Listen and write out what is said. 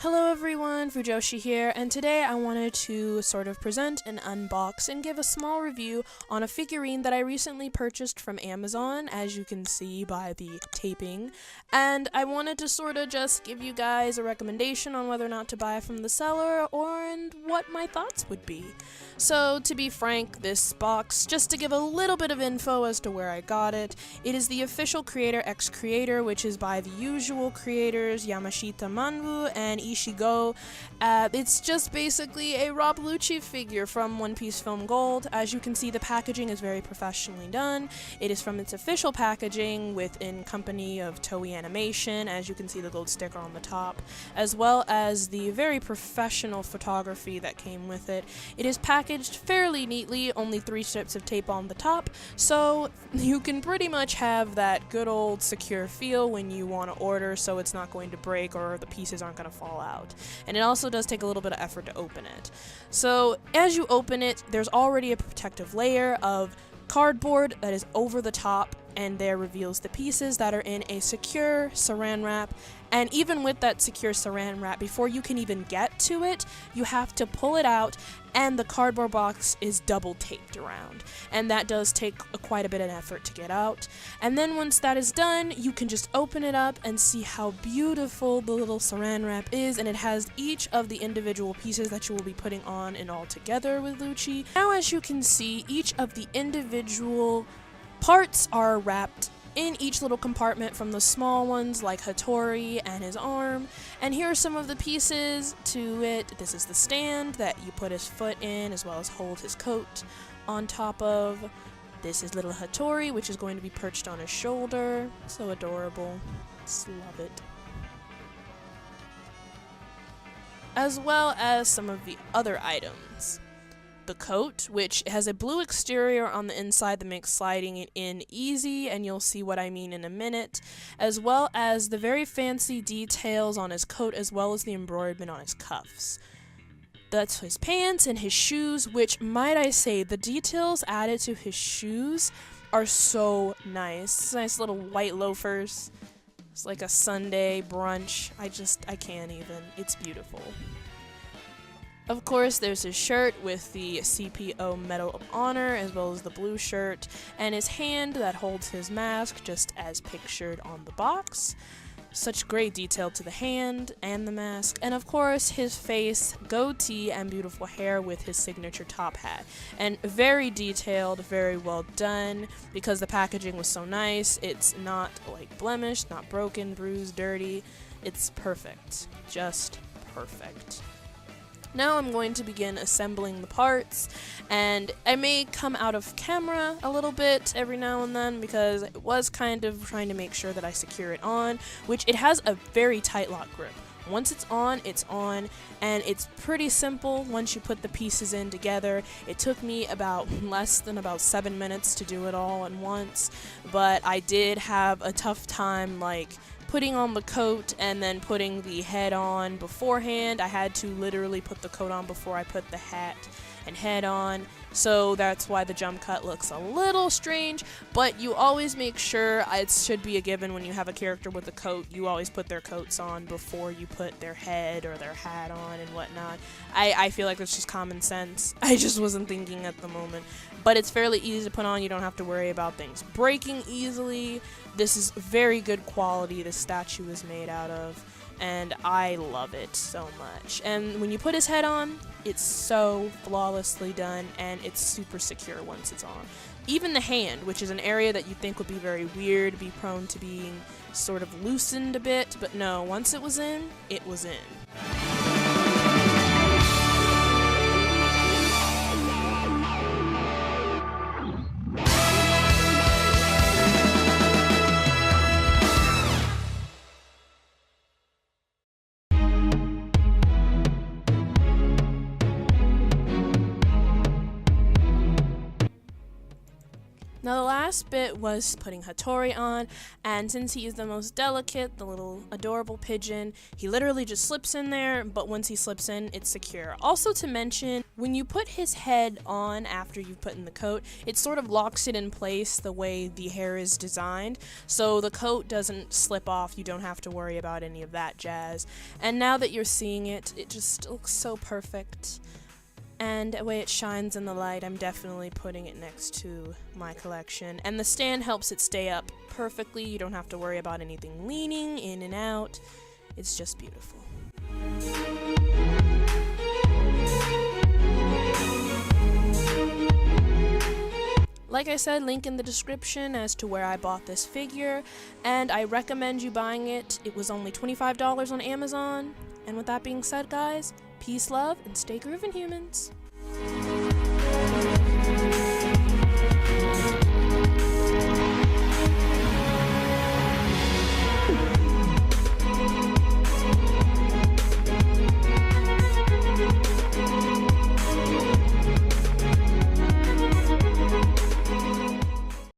Hello everyone, Fujoshi here, and today I wanted to sort of present and unbox and give a small review on a figurine that I recently purchased from Amazon, as you can see by the taping, and I wanted to sort of just give you guys a recommendation on whether or not to buy from the seller and what my thoughts would be. So, to be frank, this box, just to give a little bit of info as to where I got it, it is the official Creator X Creator, which is by the usual creators Yamashita Manbu and Ishigo. It's just basically a Rob Lucci figure from One Piece Film Gold. As you can see, the packaging is very professionally done. It is from its official packaging within company of Toei Animation, as you can see the gold sticker on the top, as well as the very professional photography that came with it. It is packaged fairly neatly, only 3 strips of tape on the top, so you can pretty much have that good old secure feel when you want to order, so it's not going to break or the pieces aren't going to fall out. And it also does take a little bit of effort to open it. So as you open it, there's already a protective layer of cardboard that is over the top, and there reveals the pieces that are in a secure saran wrap. And even with that secure saran wrap, before you can even get to it, you have to pull it out, and the cardboard box is double taped around. And that does take quite a bit of effort to get out. And then once that is done, you can just open it up and see how beautiful the little saran wrap is, and it has each of the individual pieces that you will be putting on and all together with Lucci. Now, as you can see, each of the individual parts are wrapped in each little compartment, from the small ones like Hattori and his arm. And here are some of the pieces to it. This is the stand that you put his foot in, as well as hold his coat on top of. This is little Hattori, which is going to be perched on his shoulder. So adorable. Just love it. As well as some of the other items. The coat, which has a blue exterior on the inside that makes sliding it in easy, and you'll see what I mean in a minute, as well as the very fancy details on his coat, as well as the embroiderment on his cuffs. That's his pants and his shoes, which, might I say, the details added to his shoes are so nice. Nice little white loafers. It's like a Sunday brunch. I can't even. It's beautiful. Of course, there's his shirt with the CPO Medal of Honor, as well as the blue shirt, and his hand that holds his mask, just as pictured on the box. Such great detail to the hand and the mask, and of course his face, goatee, and beautiful hair with his signature top hat. And very detailed, very well done, because the packaging was so nice. It's not like blemished, not broken, bruised, dirty. It's perfect. Just perfect. Now I'm going to begin assembling the parts, and I may come out of camera a little bit every now and then because I was kind of trying to make sure that I secure it on, which it has a very tight lock grip. Once it's on, and it's pretty simple once you put the pieces in together. It took me less than about 7 minutes to do it all at once, but I did have a tough time putting on the coat and then putting the head on beforehand. I had to literally put the coat on before I put the hat and head on, so that's why the jump cut looks a little strange, but you always make sure, it should be a given when you have a character with a coat, you always put their coats on before you put their head or their hat on and whatnot. I feel like that's just common sense. I just wasn't thinking at the moment. But it's fairly easy to put on. You don't have to worry about things breaking easily. This is very good quality, the statue is made out of, and I love it so much. And when you put his head on, it's so flawlessly done, and it's super secure once it's on. Even the hand, which is an area that you think would be very weird, be prone to being sort of loosened a bit, but no, once it was in, it was in. Now the last last bit was putting Hattori on, and since he is the most delicate, the little adorable pigeon, he literally just slips in there, but once he slips in, it's secure. Also to mention, when you put his head on after you've put in the coat, it sort of locks it in place the way the hair is designed, so the coat doesn't slip off, you don't have to worry about any of that jazz. And now that you're seeing it, it just looks so perfect. And the way it shines in the light, I'm definitely putting it next to my collection. And the stand helps it stay up perfectly. You don't have to worry about anything leaning in and out. It's just beautiful. Like I said, link in the description as to where I bought this figure, and I recommend you buying it. It was only $25 on Amazon. And with that being said, guys, peace, love, and stay groovin', humans.